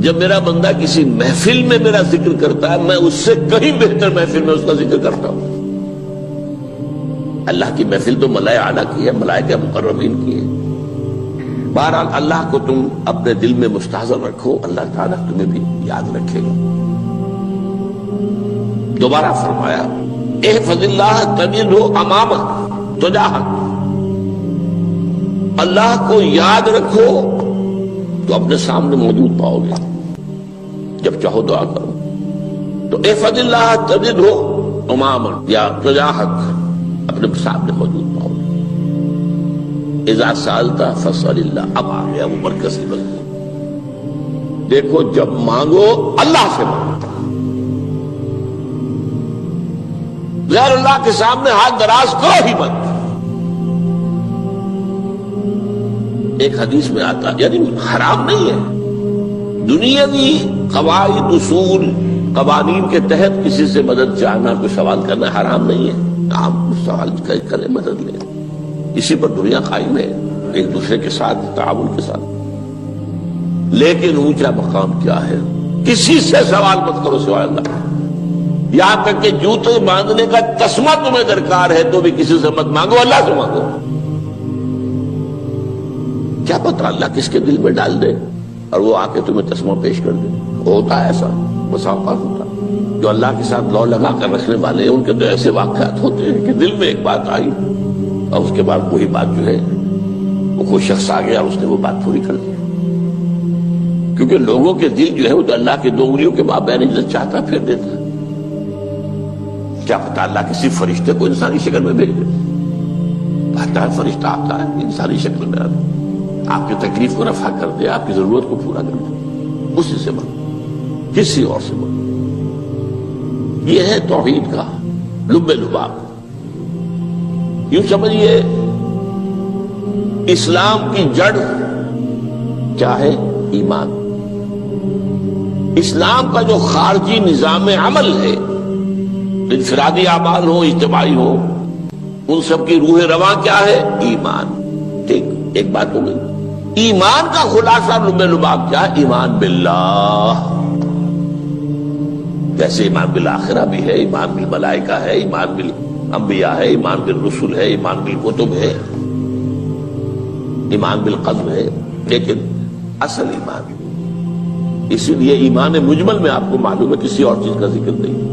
جب میرا بندہ کسی محفل میں میرا ذکر کرتا ہے، میں اس سے کہیں بہتر محفل میں اس کا ذکر کرتا ہوں۔ اللہ کی محفل تو ملائکہ اعلیٰ کی ہے، ملائکہ مقربین کی ہے۔ بہرحال اللہ کو تم اپنے دل میں مستحضر رکھو، اللہ تعالیٰ تمہیں بھی یاد رکھے گا۔ دوبارہ فرمایا احفظ اللہ تجدہ امامک تجاہک، اللہ کو یاد رکھو تو اپنے سامنے موجود پاؤ گے، جب چاہو دعا کرو تو احفظ اللہ تجدہ امامک یا تجاہک، اپنے سامنے موجود پاؤ گے۔ اذا سألت فاسأل اللہ، اب آ گیا وہ مرکزی مضمون۔ دیکھو جب مانگو اللہ سے مانگو، غیر اللہ کے سامنے ہاتھ دراز کرو ہی مت۔ ایک حدیث میں آتا یعنی حرام نہیں ہے، دنیاوی قواعد اصول قوانین کے تحت کسی سے مدد چاہنا، کوئی سوال کرنا حرام نہیں ہے، آپ سوال کریں، مدد لیں، اسی پر دنیا قائم ہے، ایک دوسرے کے ساتھ تعاون کے ساتھ۔ لیکن اونچا مقام کیا ہے؟ کسی سے سوال مت کرو سوائے اللہ، یہاں تک کہ جوتے باندھنے کا تسمہ تمہیں درکار ہے تو بھی کسی سے مت مانگو، اللہ سے مانگو۔ کیا پتہ اللہ کس کے دل میں ڈال دے اور وہ آ کے تمہیں تسمہ پیش کر دے۔ ہوتا ہے ایسا، بس اوقات ہوتا ہے۔ جو اللہ کے ساتھ لو لگا کر رکھنے والے ہیں ان کے تو ایسے واقعات ہوتے ہیں کہ دل میں ایک بات آئی اور اس کے بعد وہی بات جو ہے وہ کوئی شخص آ گیا اور اس نے وہ بات پوری کر دی۔ کیونکہ لوگوں کے دل جو ہے وہ تو اللہ کے دو انگلیوں کے مابین جو چاہتا پھر دیتا ہے۔ کیا پتہ اللہ کسی فرشتے کو انسانی شکل میں بھیج دے، آتا ہے فرشتہ، آتا ہے انسانی شکل میں، آپ کی تکلیف کو رفع کر دے، آپ کی ضرورت کو پورا کر دے۔ اسی سے مانگو، کسی اور سے مانگو۔ یہ ہے توحید کا لب لباب۔ یوں سمجھیے اسلام کی جڑ کیا ہے؟ ایمان۔ اسلام کا جو خارجی نظام عمل ہے، انفرادی اعمال ہو، اجتماعی ہو، ان سب کی روح رواں کیا ہے؟ ایمان۔ ٹھیک، ایک بات ہو گئی۔ ایمان کا خلاصہ لب لباب کیا ہے؟ ایمان باللہ۔ جیسے ایمان بالآخرہ بھی ہے، ایمان بالملائکہ ہے، ایمان بالانبیاء ہے، ایمان بالرسل ہے، ایمان بالکتب ہے، ایمان بالقلب ہے، لیکن اصل ایمان، اسی لیے ایمان مجمل میں آپ کو معلوم ہے کسی اور چیز کا ذکر نہیں۔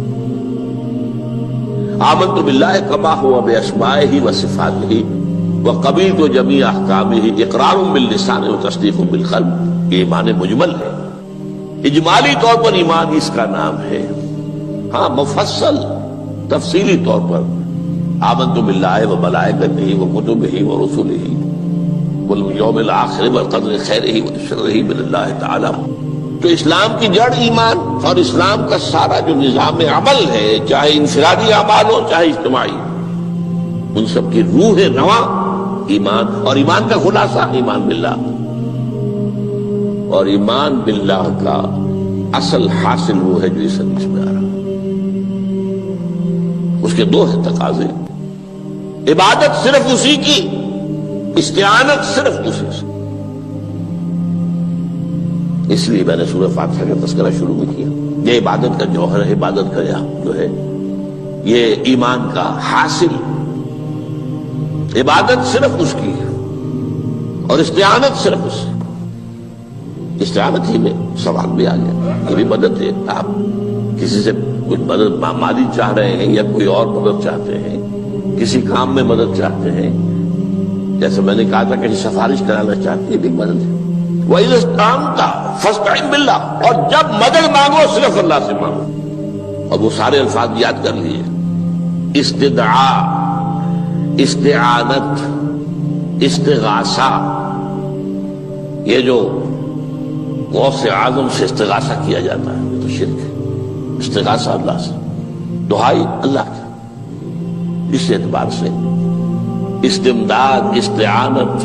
آمنت باللہ کما ہوا باسمائہ وصفاتہ وقبلت جمیع احکامہ اقرار باللسان وتصدیق بالقلب، یہ ایمان مجمل ہے۔ اجمالی طور پر ایمان اس کا نام ہے، ہاں مفصل تفصیلی طور پر آمنت باللہ وملائکتہ وکتبہ ورسلہ والیوم الآخر والقدر خیرہ وشرہ من اللہ تعالی۔ تو اسلام کی جڑ ایمان، اور اسلام کا سارا جو نظام عمل ہے، چاہے انفرادی اعمال ہو چاہے اجتماعی، ان سب کی روح رواں ایمان، اور ایمان کا خلاصہ ایمان باللہ۔ اور ایمان باللہ کا اصل حاصل وہ ہے جو اس حدیث میں آ رہا ہے۔ اس کے دو ہیں تقاضے، عبادت صرف اسی کی، استعانت صرف اسی سے۔ اس لیے میں نے سورہ فاتحہ کا تذکرہ شروع میں کیا۔ یہ عبادت کا جوہر ہے، عبادت کا جو ہے یہ ایمان کا حاصل، عبادت صرف اس کی ہے اور استعانت صرف اس سے۔ استعانت ہی میں سوال بھی آ گیا، یہ بھی مدد ہے۔ آپ کسی سے کچھ مدد مالی چاہ رہے ہیں یا کوئی اور مدد چاہتے ہیں، کسی کام میں مدد چاہتے ہیں، جیسے میں نے کہا تھا کہ سفارش کرانا چاہتے ہیں، بھی مدد ہے۔ وَإِذَا اسْتَعَنْتَ فَاسْتَعِنْ بِاللَّهِ، اور جب مدد مانگو صرف اللہ سے مانگو۔ اور وہ سارے الفاظ یاد کر لیے، استدعاء، استعانت، استغاثہ۔ یہ جو غوث اعظم سے استغاثہ کیا جاتا ہے یہ تو شرک ہے۔ استغاثہ اللہ سے، دعائی اللہ کی، اس اعتبار سے استمداد، استعانت،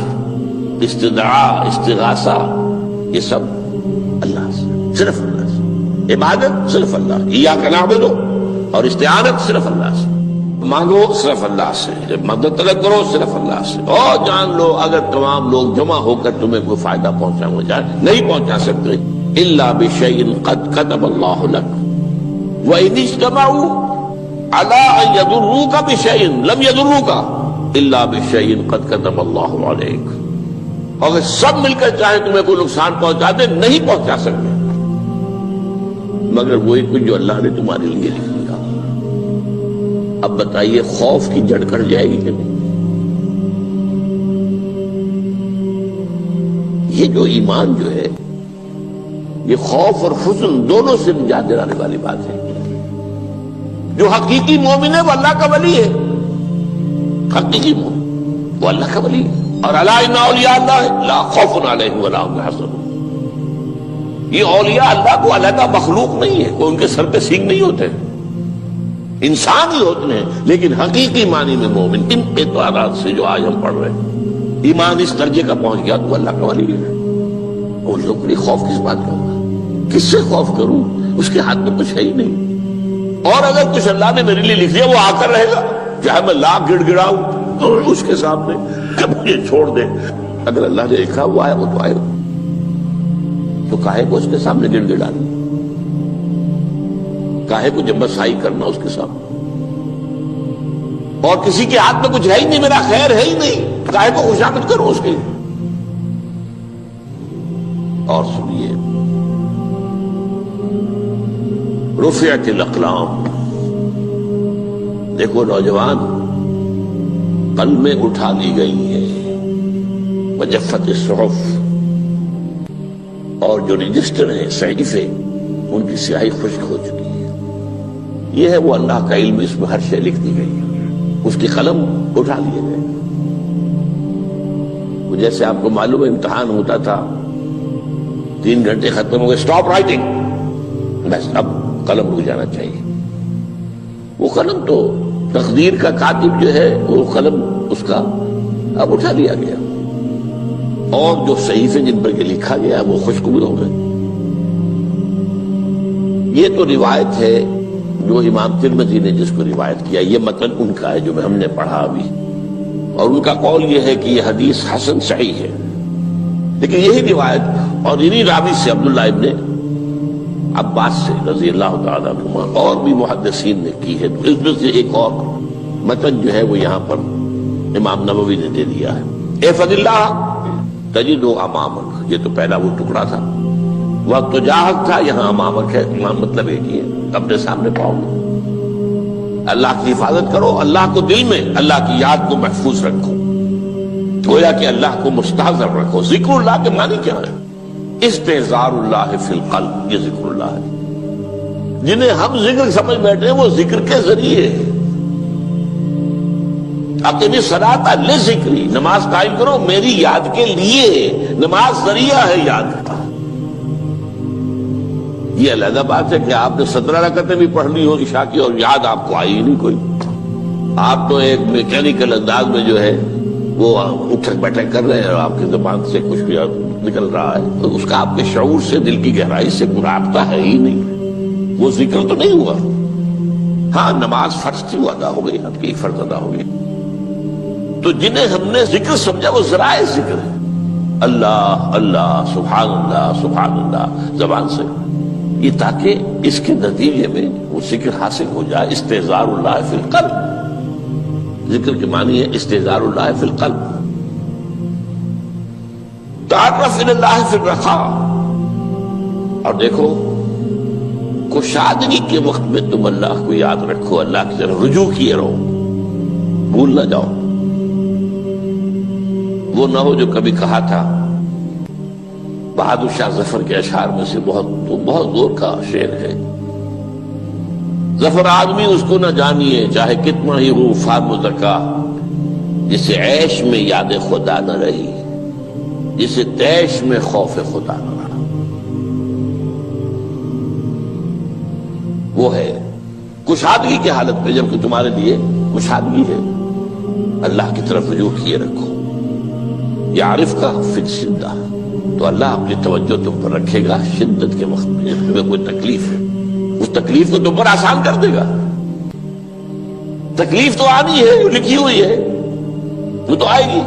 استدعاء، استغاثہ، یہ سب اللہ سے، صرف اللہ سے۔ عبادت صرف اللہ، ایاک نعبد، اور استعانت صرف اللہ سے، مانگو صرف اللہ سے، مدد طلب کرو صرف اللہ سے۔ اور جان لو اگر تمام لوگ جمع ہو کر تمہیں کوئی فائدہ پہنچانا چاہے نہیں پہنچا سکتے، الا بشیء قد کتب اللہ لک وان اجتمعوا علی ان یضروک بشیء لم یضروک الا بشیء قد کتب اللہ علیک. اگر سب مل کر چاہے تمہیں کوئی نقصان پہنچا دے نہیں پہنچا سکتے مگر وہی کچھ جو اللہ نے تمہارے لیے لکھ دیا. اب بتائیے خوف کی جڑ کٹ جائے گی کہ نہیں؟ یہ جو ایمان جو ہے یہ خوف اور حزن دونوں سے نجات دلانے والی بات ہے. جو حقیقی مومن ہے وہ اللہ کا ولی ہے. حقیقی مومن وہ اللہ کا ولی ہے. اور الا ان اولیاء اللہ لا خوف علیہم ولا هم يحزنون. یہ اولیاء اللہ کو علیحدہ مخلوق نہیں ہے, کوئی ان کے سر پہ سینگ نہیں ہوتے, انسان ہی ہوتے ہیں. لیکن حقیقی معنی میں مومن ان اعتبارات سے جو آج ہم پڑھ رہے ہیں ایمان اس درجے کا پہنچ گیا تو اللہ کا ولی ہے. ان لوگوں کے خوف کس بات کا ہوگا؟ کس سے خوف کروں؟ اس کے ہاتھ میں کچھ ہے ہی نہیں. اور اگر کچھ اللہ نے میرے لیے لکھ دیا وہ آ کر رہے گا, چاہے میں لاکھ گڑ گڑاؤں تو اس کے سامنے کہ مجھے چھوڑ دے. اگر اللہ نے لکھا وہ آئے وہ تو آئے, تو کاہے کو اس کے سامنے گڑ گڑانا, کاہے کو جمبسائی کرنا اس کے سامنے. اور کسی کے ہاتھ میں کچھ ہے ہی نہیں, میرا خیر ہے ہی نہیں, کاہے کو خوشامد کروں اس کی. اور سنیے رفعت الاقلام, دیکھو نوجوان قلمیں اٹھا لی گئی ہیں, وجفت الصحف, اور جو رجسٹر ہیں صحیفے ان کی سیاہی خشک ہو چکی ہے. یہ ہے وہ اللہ کا علم, اس میں ہر شے لکھ دی گئی ہے, اس کی قلم اٹھا لیے گئے. جیسے آپ کو معلوم ہے امتحان ہوتا تھا 3 گھنٹے ختم ہو گئے, اسٹاپ رائٹنگ, بس اب قلم رک جانا چاہیے. وہ قلم تو تقدیر کا کاتب جو ہے وہ قلم اس کا اب اٹھا لیا گیا, اور جو صحیفے جن پر لکھا گیا وہ خشک بھی ہو گئے. یہ تو روایت ہے جو امام ترمذی نے جس کو روایت کیا, یہ متن ان کا ہے جو ہم نے پڑھا ابھی, اور ان کا قول یہ ہے کہ یہ حدیث حسن صحیح ہے. لیکن یہی روایت اور انہی راوی سے عبداللہ ابن عباس سے رضی اللہ تعالیٰ عنہما اور بھی محدثین نے کی ہے. تو اس میں سے ایک اور متن جو ہے وہ یہاں پر امام نووی نے دے دیا ہے. احفظ اللہ تجدہ امامک, یہ تو پہلا وہ ٹکڑا تھا. وقت جاہد تھا, یہاں امامک ہے, امام مطلب ایک ہی ہے, اپنے سامنے پاؤ گے. اللہ کی حفاظت کرو, اللہ کو دل میں, اللہ کی یاد کو محفوظ رکھو, گویا کہ اللہ کو مستحضر رکھو. ذکر اللہ کے معنی کیا ہے؟ استحضار اللہ فی القلب, یہ ذکر اللہ ہے. جنہیں ہم ذکر سمجھ بیٹھے ہیں وہ ذکر کے ذریعے اقیم الصلاۃ لذکری, نماز قائم کرو میری یاد کے لیے. نماز ذریعہ ہے یاد کا. یہ علیحدہ بات ہے کہ آپ نے 17 رکعتیں بھی پڑھ لی ہو عشاء کی اور یاد آپ کو آئی ہی نہیں کوئی. آپ تو ایک میکینیکل انداز میں جو ہے وہ اٹھک بیٹھک کر رہے ہیں اور آپ کی زبان سے کچھ بھی نکل رہا ہے, تو اس کا آپ کے شعور سے, دل کی گہرائی سے کوئی رابطہ ہے ہی نہیں. وہ ذکر تو نہیں ہوا. ہاں نماز فرض تھی وہ ادا ہو گئی, آپ کی ایک فرض ادا ہو گئی. تو جنہیں ہم نے ذکر سمجھا وہ ذرائع ذکر ہے. اللہ اللہ, سبحان اللہ سبحان اللہ زبان سے, یہ تاکہ اس کے نتیجے میں وہ ذکر حاصل ہو جائے. استحضار اللہ فی القلب, ذکر کے معنی ہے استحضار اللہ فی القلب. تعرف الی اللہ فی الرخاء, اور دیکھو کشادگی کے وقت میں تم اللہ کو یاد رکھو, اللہ کی طرف رجوع کیے رہو, بھول نہ جاؤ. وہ نہ ہو جو کبھی کہا تھا, بہادر شاہ ظفر کے اشعار میں سے بہت زور کا شعر ہے, ظفر آدمی اس کو نہ جانیے چاہے کتنا ہی ہو فام زکا, جسے عیش میں یاد خدا نہ رہی, جسے تیش میں خوف خدا نہ رہا. وہ ہے کشادگی کی حالت میں, جبکہ تمہارے لیے کشادگی ہے, اللہ کی طرف رجوع کیے رکھو. یعرف کا فی الشدہ, تو اللہ اپنی توجہ تم پر رکھے گا شدت کے وقت میں, جب تمہیں کوئی تکلیف ہے اس تکلیف کو تم پر آسان کر دے گا. تکلیف تو آنی ہے, لکھی ہوئی ہے, وہ تو آئے گی,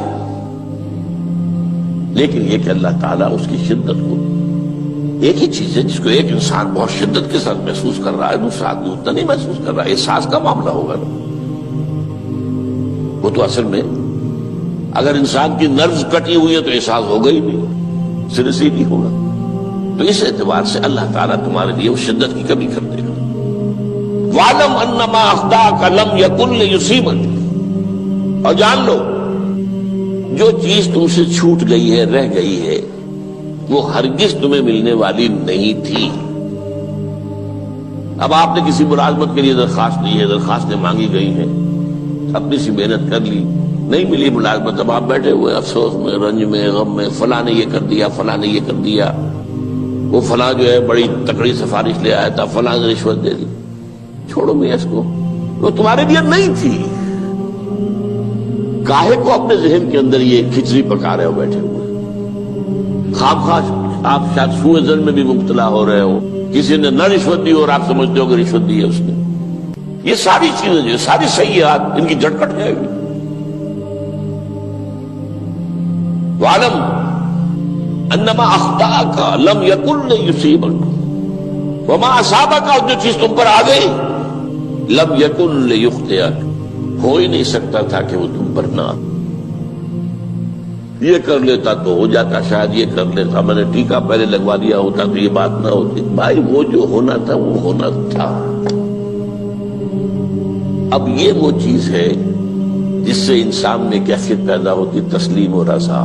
لیکن یہ کہ اللہ تعالیٰ اس کی شدت کو ایک ہی چیز ہے جس کو ایک انسان بہت شدت کے ساتھ محسوس کر رہا ہے، دوسرا آدمی اتنا نہیں محسوس کر رہا ہے، احساس کا معاملہ ہوگا نا۔ وہ تو اصل میں اگر انسان کی نروز کٹی ہوئی ہے تو احساس ہوگا ہی نہیں، سرے سے ہی نہیں ہوگا۔ تو اس اعتبار سے اللہ تعالیٰ تمہارے لیے وہ شدت کی کمی کر دے گا۔ وَاعْلَمْ أَنَّ مَا أَخْطَأَكَ لَمْ يَكُنْ لِيُصِيبَكَ، اور جان لو جو چیز تم سے چھوٹ گئی ہے، رہ گئی ہے، وہ ہرگز تمہیں ملنے والی نہیں تھی۔ اب آپ نے کسی ملازمت کے لیے درخواست دی ہے، درخواستیں مانگی گئی ہیں، اپنی سی محنت کر لی، نہیں ملی ملازمت، اب آپ بیٹھے ہوئے افسوس میں، رنج میں، غم میں، فلاں نے یہ کر دیا، فلاں نے یہ کر دیا، وہ فلاں جو ہے بڑی تکڑی سفارش لے آیا تھا، فلاں نے رشوت دے دی۔ چھوڑو میاں اس کو، وہ تمہارے لیے نہیں تھی۔ کاہے کو اپنے ذہن کے اندر یہ کھچڑی پکا رہے ہو بیٹھے ہوئے؟ خواہ آپ شاید سوء ظن میں بھی مبتلا ہو رہے ہو، کسی نے نہ رشوت دی اور آپ سمجھتے ہو کہ رشوت دی ہے اس نے۔ یہ ساری چیزیں جو ساری سیئات، ان کی جڑ کٹ جائے گی۔ وَاعْلَمْ أَنَّ مَا أَخْطَأَكَ لَمْ يَكُنْ لِيُصِيبَكَ وَمَا أَصَابَكَ، اور جو چیز تم پر آ گئی، لَمْ يَكُنْ لِيُخْطِئَكَ، ہو ہی نہیں سکتا تھا کہ وہ تم پر نہ۔ یہ کر لیتا تو ہو جاتا، شاید یہ کر لیتا، میں نے ٹیکا پہلے لگوا دیا ہوتا تو یہ بات نہ ہوتی۔ بھائی وہ جو ہونا تھا وہ ہونا تھا۔ اب یہ وہ چیز ہے جس سے انسان میں کیفیت پیدا ہوتی، تسلیم و رضا۔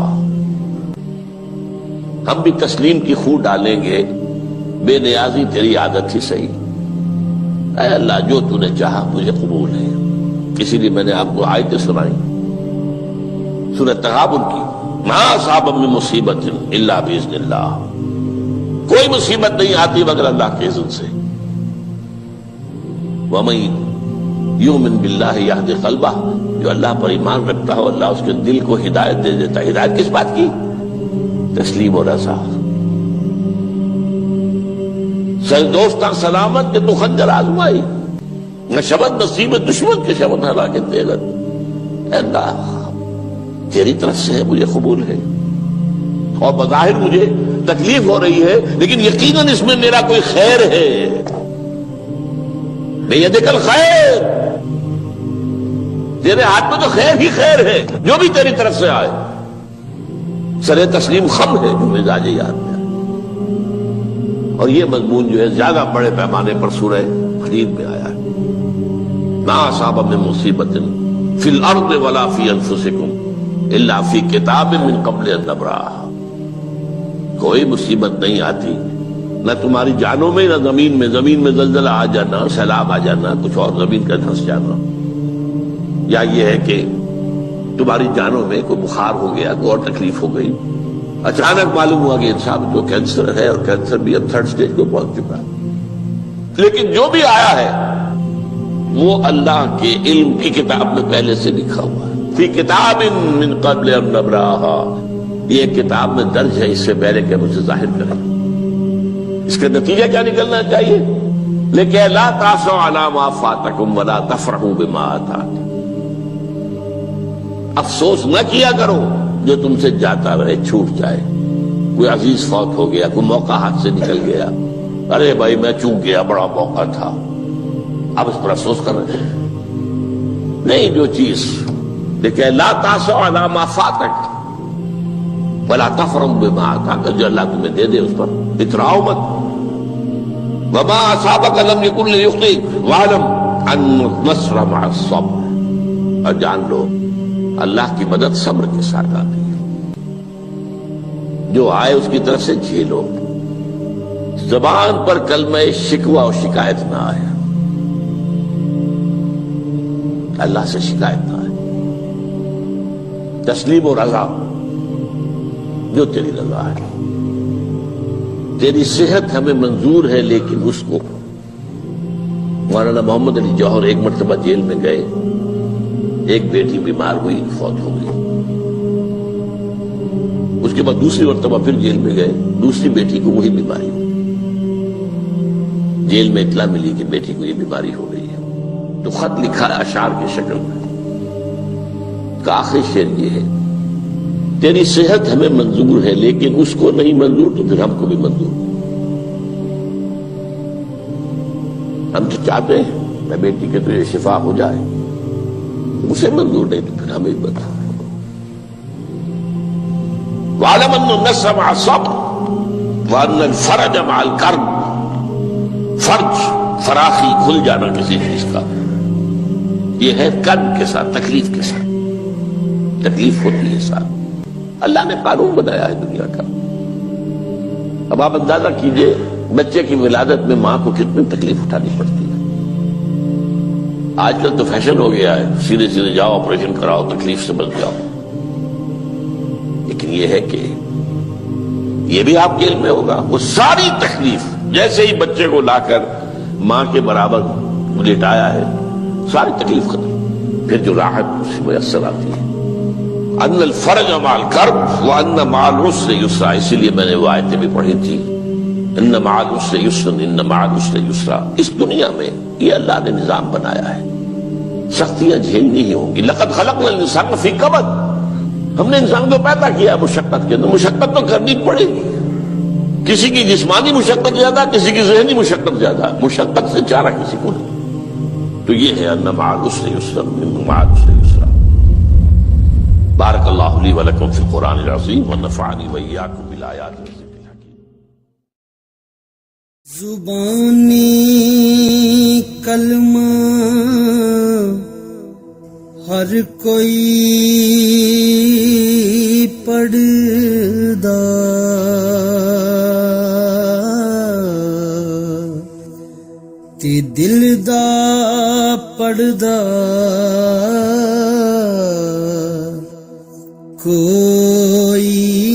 ہم بھی تسلیم کی خو ڈالیں گے، بے نیازی تیری عادت ہی صحیح، اے اللہ جو تو نے چاہا مجھے قبول ہے۔ اسی لیے میں نے آپ کو آیتیں سنائی سورہ تغابن کی، ما اصاب من مصیبت الا باذن اللہ، کوئی مصیبت نہیں آتی مگر اللہ کے اذن سے۔ ومن یؤمن باللہ یہد قلبہ، جو اللہ پر ایمان رکھتا ہو اللہ اس کے دل کو ہدایت دے دیتا ہے۔ ہدایت کس بات کی؟ تسلیم و رضا۔ سر دوستاں سلامت کہ تو خنجر آزمائی، نہ شبد نصیب دشمن کے شبد ہلاکت دے گا۔ اے اللہ تیری طرف سے ہے، مجھے قبول ہے، اور بظاہر مجھے تکلیف ہو رہی ہے لیکن یقیناً اس میں میرا کوئی خیر ہے۔ بیدک الخیر، تیرے ہاتھ میں تو خیر ہی خیر ہے، جو بھی تیری طرف سے آئے۔ سر تسلیم خم ہے جو مزاج یاد میں آئے۔ اور یہ مضمون جو ہے زیادہ بڑے پیمانے پر سورہ حدید میں آیا ہے۔ ما اصاب من مصیبت فی الارض ولا فی انفسکم الا فی کتاب من قبل ان نبرأها، کوئی مصیبت نہیں آتی نہ تمہاری جانوں میں نہ زمین میں، زمین میں زلزلہ آ جانا، سیلاب آ جانا، کچھ اور زمین کا دھنس جانا، یا یہ ہے کہ تمہاری جانوں میں کوئی بخار ہو گیا، کوئی اور تکلیف ہو گئی، اچانک معلوم ہوا کہ انسان کو کینسر ہے اور کینسر بھی اب 3rd سٹیج کو پہنچ چکا ہے، لیکن جو بھی آیا ہے وہ اللہ کے علم کی کتاب میں پہلے سے لکھا ہوا ہے۔ فی کتاب من قبل ان نبرأها، یہ کتاب میں درج ہے اس سے پہلے کہ ہم اسے ظاہر کریں۔ اس کا نتیجہ کیا نکلنا چاہیے؟ لیکن لا تأسوا علی ما فاتکم ولا تفرحوا بما آتاکم، افسوس نہ کیا کرو جو تم سے جاتا رہے، چھوٹ جائے، کوئی عزیز فوت ہو گیا، کوئی موقع ہاتھ سے نکل گیا، ارے بھائی میں چوک گیا، بڑا موقع تھا، اب اس پر افسوس کر رہے ہیں۔ نہیں، جو چیز دیکھیں لا تأسوا علی ما فاتک ولا تفرحوا بما آتاک، جو اللہ تمہیں دے دے اس پر اتراؤ مت۔ وما اصابک لم یکن لیخطئک واعلم ان النصر مع الصبر، اور جان لو اللہ کی مدد صبر کے ساتھ آتی ہے، جو آئے اس کی طرف سے جھیلو، زبان پر کلمہ شکوہ اور شکایت نہ آئے، اللہ سے شکایت نہ آئے، تسلیم و رضا، جو تیری رضا ہے۔ تیری صحت ہمیں منظور ہے لیکن اس کو، مولانا محمد علی جوہر ایک مرتبہ جیل میں گئے، ایک بیٹی بیمار ہوئی، فوت ہو گئی، اس کے بعد دوسری مرتبہ پھر جیل میں گئے، دوسری بیٹی کو وہی بیماری ہوئی، جیل میں اطلاع ملی کہ بیٹی کو یہ بیماری ہو گئی ہے، تو خط لکھا اشعار کی شکل میں، کا آخری شعر یہ ہے، تیری صحت ہمیں منظور ہے لیکن اس کو نہیں منظور تو پھر ہم کو بھی منظور۔ ہم تو چاہتے ہیں میں بیٹی کے تجھے شفا ہو جائے، اسے منظور نہیں تو پھر ہمیں بتا۔ وَاعْلَمْ أَنَّ النَّصْرَ مَعَ الصَّبْرِ وَأَنَّ الْفَرَجَ مَعَ الْكَرْبِ، فرج فراخی کھل جانا کسی چیز کا یہ ہے کرب کے ساتھ، تکلیف کے ساتھ، تکلیف ہوتی ہے ساتھ۔ اللہ نے قانون بنایا ہے دنیا کا۔ اب آپ اندازہ کیجئے بچے کی ولادت میں ماں کو کتنی تکلیف اٹھانی پڑتی ہے۔ آج کل تو فیشن ہو گیا ہے، سیدھے سیدھے جاؤ آپریشن کراؤ تکلیف سے بچ جاؤ، لیکن یہ ہے کہ یہ بھی آپ کے علم میں ہوگا وہ ساری تکلیف جیسے ہی بچے کو لا کر ماں کے برابر لٹایا ہے ساری تکلیف ختم، پھر جو راحت اس سے میسر آتی ہے۔ ان الفرج مع الکرب وان مع العسر یسرا، اسی لیے میں نے وہ آیتیں بھی پڑھی تھی، ان مع العسر یسرا ان مع العسر یسرا۔ اس دنیا میں یہ اللہ نے نظام بنایا ہے، سختیاں جھیلنی ہی ہوں گی۔ لقد خلقنا الانسان فی کبد، ہم نے انسان کو پیدا کیا مشقت کے اندر، مشقت تو کرنی پڑے گی۔ کسی کی جسمانی مشقت زیادہ، کسی کی ذہنی مشقت زیادہ، مشقت سے چارہ کسی کو نہیں۔ تو یہ ہے ان مع العسر یسرا ان مع العسر یسرا۔ بارک اللہ لی ولکم فی القرآن العظیم ونفعنی وإیاکم بالآیات والذکر الحکیم۔ زبانی کلمہ ہر کوئی پڑھدا، تے دل دا پڑھدا کوئی